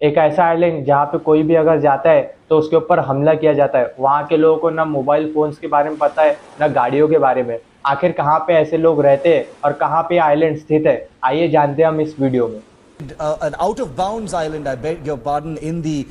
एक ऐसा आइलैंड जहाँ पे कोई भी अगर जाता है तो उसके ऊपर हमला किया जाता है। वहाँ के लोगों को ना मोबाइल फ़ोन्स के बारे में पता है, ना गाड़ियों के बारे में। आखिर कहाँ पे ऐसे लोग रहते हैं और कहाँ पे आइलैंड स्थित है? आइए जानते हैं हम इस वीडियो में। An out of bounds island, I beg your pardon, in the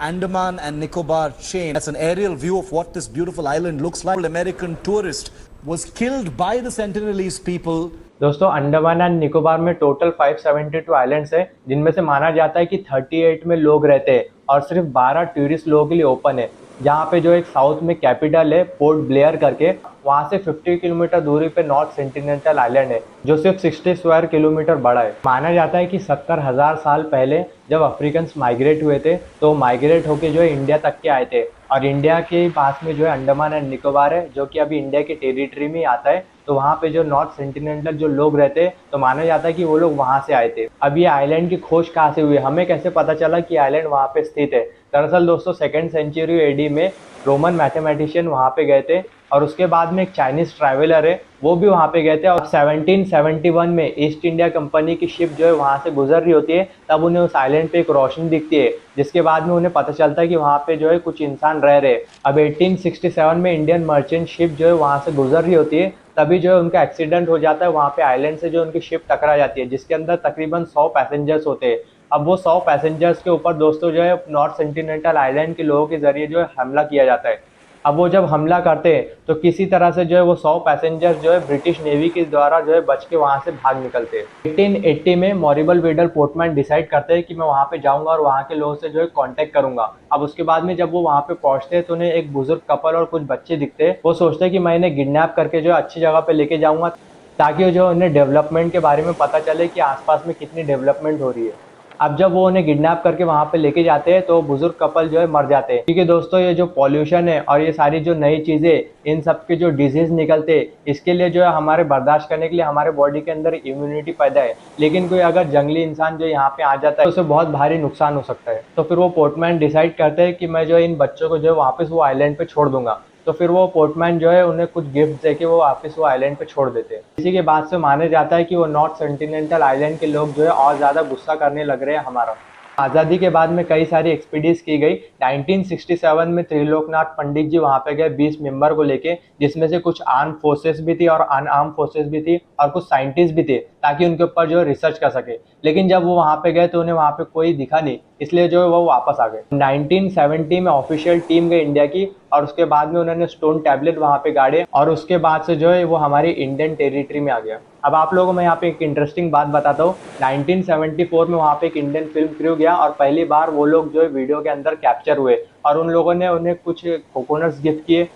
Andaman and Nicobar chain. That's an aerial view of what this beautiful island looks like. An American tourist was killed by the Sentinelese people. दोस्तों, Andaman and Nicobar में total 572 islands है, जिनमें से माना जाता है कि 38 में लोग रहते हैं और सिर्फ 12 टूरिस्ट लोगों के लिए ओपन है। जहाँ पे जो एक साउथ में कैपिटल है पोर्ट ब्लेयर करके, वहाँ से 50 किलोमीटर दूरी पे नॉर्थ सेंटिनेंटल आइलैंड है, जो सिर्फ 60 स्क्वायर किलोमीटर बड़ा है। माना जाता है कि 70,000 साल पहले जब अफ्रीकन्स माइग्रेट हुए थे, तो माइग्रेट होके जो है इंडिया तक के आए थे। और इंडिया के पास में जो है अंडमान एंड निकोबार है, जो कि अभी इंडिया के टेरिटरी में आता है। तो वहाँ पे जो नॉर्थ सेंटिनेंटल जो लोग रहते हैं, तो माना जाता है कि वो लोग वहाँ से आए थे। अब ये आइलैंड की खोज कहाँ से हुई, हमें कैसे पता चला कि आइलैंड वहाँ पे स्थित है? दरअसल दोस्तों, 2nd सेंचुरी एडी में रोमन मैथमेटिशियन वहाँ पे गए थे, और उसके बाद में एक चाइनीज ट्रैवलर है, वो भी वहाँ पे गए थे। और 1771 में ईस्ट इंडिया कंपनी की शिप जो है वहाँ से गुजर रही होती है, तब उन्हें उस आइलैंड पे एक रोशनी दिखती है, जिसके बाद में उन्हें पता चलता है कि वहाँ पे जो है कुछ इंसान रह रहे। अब 1867 में इंडियन मर्चेंट शिप जो है वहाँ से गुजर रही होती है, तभी जो है उनका एक्सीडेंट हो जाता है। वहाँ पे आइलैंड से जो उनकी शिप टकरा जाती है, जिसके अंदर तकरीबन 100 पैसेंजर्स होते हैं। अब वो 100 पैसेंजर्स के ऊपर दोस्तों जो है नॉर्थ सेंटिनेंटल आइलैंड के लोगों के जरिए जो है हमला किया जाता है। अब वो जब हमला करते हैं तो किसी तरह से जो है वो 100 पैसेंजर्स जो है ब्रिटिश नेवी के द्वारा जो है बच के वहाँ से भाग निकलते हैं। 1880 में मॉरिबल वेडल पोर्टमैन डिसाइड करते हैं कि मैं वहाँ पे जाऊँगा और वहाँ के लोगों से जो है कांटेक्ट करूँगा। अब उसके बाद में जब वो वहाँ पे पहुँचते हैं तो उन्हें एक बुजुर्ग कपल और कुछ बच्चे दिखते हैं। वो सोचते हैं कि मैं इन्हें किडनैप करके जो है अच्छी जगह पे लेके जाऊँगा, ताकि जो उन्हें डेवलपमेंट के बारे में पता चले कि आसपास में कितनी डेवलपमेंट हो रही है। अब जब वो उन्हें किडनैप करके वहाँ पे लेके जाते हैं तो बुजुर्ग कपल जो है मर जाते हैं, क्योंकि दोस्तों ये जो पॉल्यूशन है और ये सारी जो नई चीज़ें, इन सब के जो डिजीज निकलते हैं, इसके लिए जो है हमारे बर्दाश्त करने के लिए हमारे बॉडी के अंदर इम्यूनिटी पैदा है। लेकिन कोई अगर जंगली इंसान जो यहाँ पे आ जाता है तो उसे बहुत भारी नुकसान हो सकता है। तो फिर वो पोर्टमैन डिसाइड करते हैं कि मैं जो इन बच्चों को जो है वापस वो आइलैंड पे छोड़ दूंगा। तो फिर वो पोर्टमैन जो है उन्हें कुछ गिफ्ट देके वो वापस वो आइलैंड पे छोड़ देते हैं। इसी के बाद से माना जाता है कि वो नॉर्थ सेंटिनेंटल आइलैंड के लोग जो है और ज़्यादा गुस्सा करने लग रहे हैं हमारा। आज़ादी के बाद में कई सारी एक्सपीडिशन की गई। 1967 में त्रिलोकनाथ पंडित जी वहाँ पे गए 20 मेंबर को लेके, जिसमें से कुछ आर्म फोर्सेस भी थी और अनआर्म फोर्सेस भी थी, और कुछ साइंटिस्ट भी थे, ताकि उनके ऊपर जो है रिसर्च कर सके। लेकिन जब वो वहाँ पे गए तो उन्हें वहाँ पे कोई दिखा नहीं, इसलिए जो है वो वापस आ गए। 1970 में ऑफिशियल टीम गई इंडिया की, और उसके बाद में उन्होंने स्टोन टैबलेट वहाँ पे गाड़े, और उसके बाद से जो है वो हमारी इंडियन टेरिटरी में आ गया। अब आप लोगों को मैं यहाँ पे एक इंटरेस्टिंग बात बताता हूँ। 1974 में वहाँ पे एक इंडियन फिल्म क्रू गया, और पहली बार वो लोग जो है वीडियो के अंदर कैप्चर हुए, और उन लोगों ने उन्हें कुछ कोकोनट्स गिफ्ट किए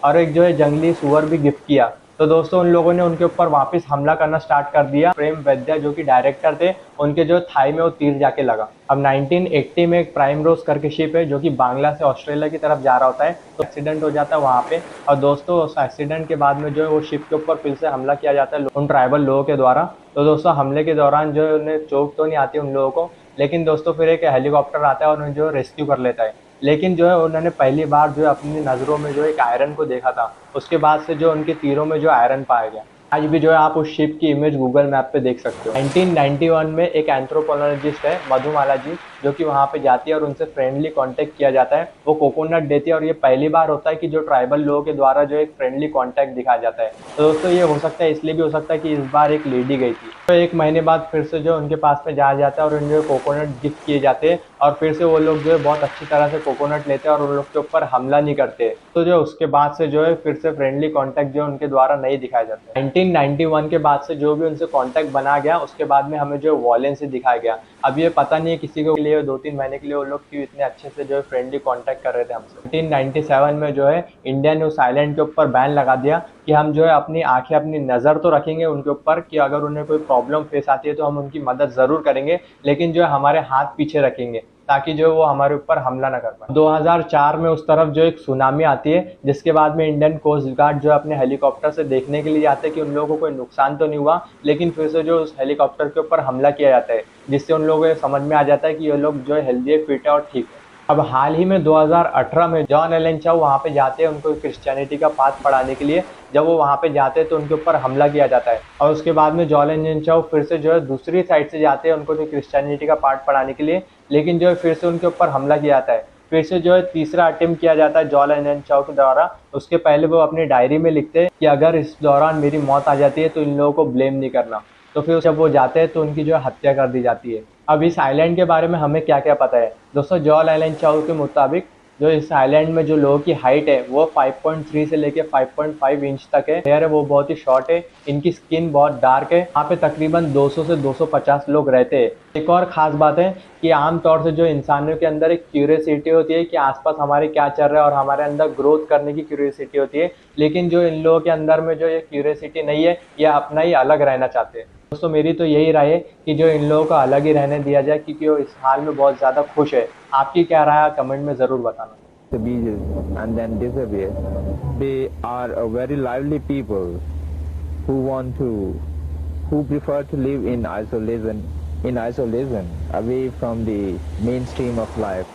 और एक जो है जंगली सुअर भी गिफ्ट किया। तो दोस्तों, उन लोगों ने उनके ऊपर वापस हमला करना स्टार्ट कर दिया। प्रेम वैद्या जो कि डायरेक्टर थे, उनके जो थाई में वो तीर जाके लगा। अब 1980 में एक प्राइम रोज करके शिप है जो कि बांग्ला से ऑस्ट्रेलिया की तरफ जा रहा होता है, तो एक्सीडेंट हो जाता है वहाँ पे। और दोस्तों, उस एक्सीडेंट के बाद में जो है वो शिप के ऊपर फिर से हमला किया जाता है उन ट्राइबल लोगों के द्वारा। तो दोस्तों, हमले के दौरान जो है उन्हें चोट तो नहीं आती उन लोगों को, लेकिन दोस्तों फिर एक हेलीकॉप्टर आता है और उन्हें जो रेस्क्यू कर लेता है। लेकिन जो है उन्होंने पहली बार जो है अपनी नज़रों में जो एक आयरन को देखा था, उसके बाद से जो उनके तीरों में जो आयरन पाया गया। आज भी जो है आप उस शिप की इमेज गूगल मैप पे देख सकते हो। 1991 में एक एंथ्रोपोलॉजिस्ट है मधुमाला जी, जो कि वहाँ पे जाती है और उनसे फ्रेंडली कांटेक्ट किया जाता है। वो कोकोनट देती है, और ये पहली बार होता है कि जो ट्राइबल लोगों के द्वारा जो एक फ्रेंडली कांटेक्ट दिखाया जाता है। तो दोस्तों, ये हो सकता है, इसलिए भी हो सकता है कि इस बार एक लेडी गई थी। तो 1 महीने बाद फिर से जो उनके पास में जाया जाता है और उन्हें कोकोनट गिफ्ट किए जाते हैं, और फिर से वो लोग जो है बहुत अच्छी तरह से कोकोनट लेते हैं और उन लोग के ऊपर हमला नहीं करते। तो जो उसके बाद से जो है फिर से फ्रेंडली कांटेक्ट जो उनके द्वारा नहीं दिखाया जाता है। 1991 के बाद से जो भी उनसे कांटेक्ट बना गया, उसके बाद में हमें जो वॉयलेंस दिखाया गया। अब ये पता नहीं है किसी को लिए 2-3 महीने के लिए वो लोग क्यों इतने अच्छे से जो है फ्रेंडली कांटेक्ट कर रहे थे हमसे। 1997 में जो है इंडिया ने उस आइलैंड के ऊपर बैन लगा दिया कि हम जो है अपनी आंखें, अपनी नज़र तो रखेंगे उनके ऊपर, कि अगर उन्हें कोई प्रॉब्लम फेस आती है तो हम उनकी मदद ज़रूर करेंगे, लेकिन जो है हमारे हाथ पीछे रखेंगे, ताकि जो वो हमारे ऊपर हमला ना कर पाए। 2004 में उस तरफ जो एक सुनामी आती है, जिसके बाद में इंडियन कोस्ट गार्ड जो अपने हेलीकॉप्टर से देखने के लिए आते हैं कि उन लोगों को कोई नुकसान तो नहीं हुआ, लेकिन फिर से जो उस हेलीकॉप्टर के ऊपर हमला किया जाता है, जिससे उन लोगों को समझ में आ जाता है कि ये लोग जो है हेल्दी है, फिट है और ठीक है। अब हाल ही में 2018 में जॉन एलन चाउ वहाँ पे जाते हैं उनको क्रिश्चियनिटी का पाथ पढ़ाने के लिए। जब वो वहाँ पे जाते हैं तो उनके ऊपर हमला किया जाता है और उसके बाद में जॉन एलन चाउ फिर से जो है दूसरी साइड से जाते हैं उनको जो क्रिश्चियनिटी का पाठ पढ़ाने के लिए, लेकिन जो है फिर से उनके ऊपर हमला किया जाता है। फिर से जो है तीसरा अटेम्प्ट किया जाता है जॉन एलन चाउ के द्वारा। उसके पहले वो अपनी डायरी में लिखते हैं कि अगर इस दौरान मेरी मौत आ जाती है तो इन लोगों को ब्लेम नहीं करना। तो फिर जब वो जाते हैं तो उनकी जो है हत्या कर दी जाती है। अब इस आइलैंड के बारे में हमें क्या क्या पता है दोस्तों। जॉन एलन चाउ के मुताबिक जो इस आइलैंड में जो लोगों की हाइट है वो 5.3 से लेके 5.5 इंच तक है। हेयर है वो बहुत ही शॉर्ट है। इनकी स्किन बहुत डार्क है। यहाँ पे तकरीबन 200 से 250 लोग रहते हैं। एक और ख़ास बात है कि आमतौर से जो इंसानों के अंदर एक क्यूरियोसिटी होती है कि आसपास हमारे क्या चल रहा है और हमारे अंदर ग्रोथ करने की क्यूरियोसिटी होती है, लेकिन जो इन लोगों के अंदर में जो ये क्यूरियोसिटी नहीं है, ये अपना ही अलग रहना चाहते हैं। दोस्तों मेरी तो यही राय है कि जो इन लोगों को अलग ही रहने दिया जाए क्योंकि वो इस हाल में बहुत ज़्यादा खुश है। आपकी क्या राय है कमेंट में ज़रूर बताना। The beaches and then disappear. They are a very lively people who prefer to live in isolation, away from the mainstream of life.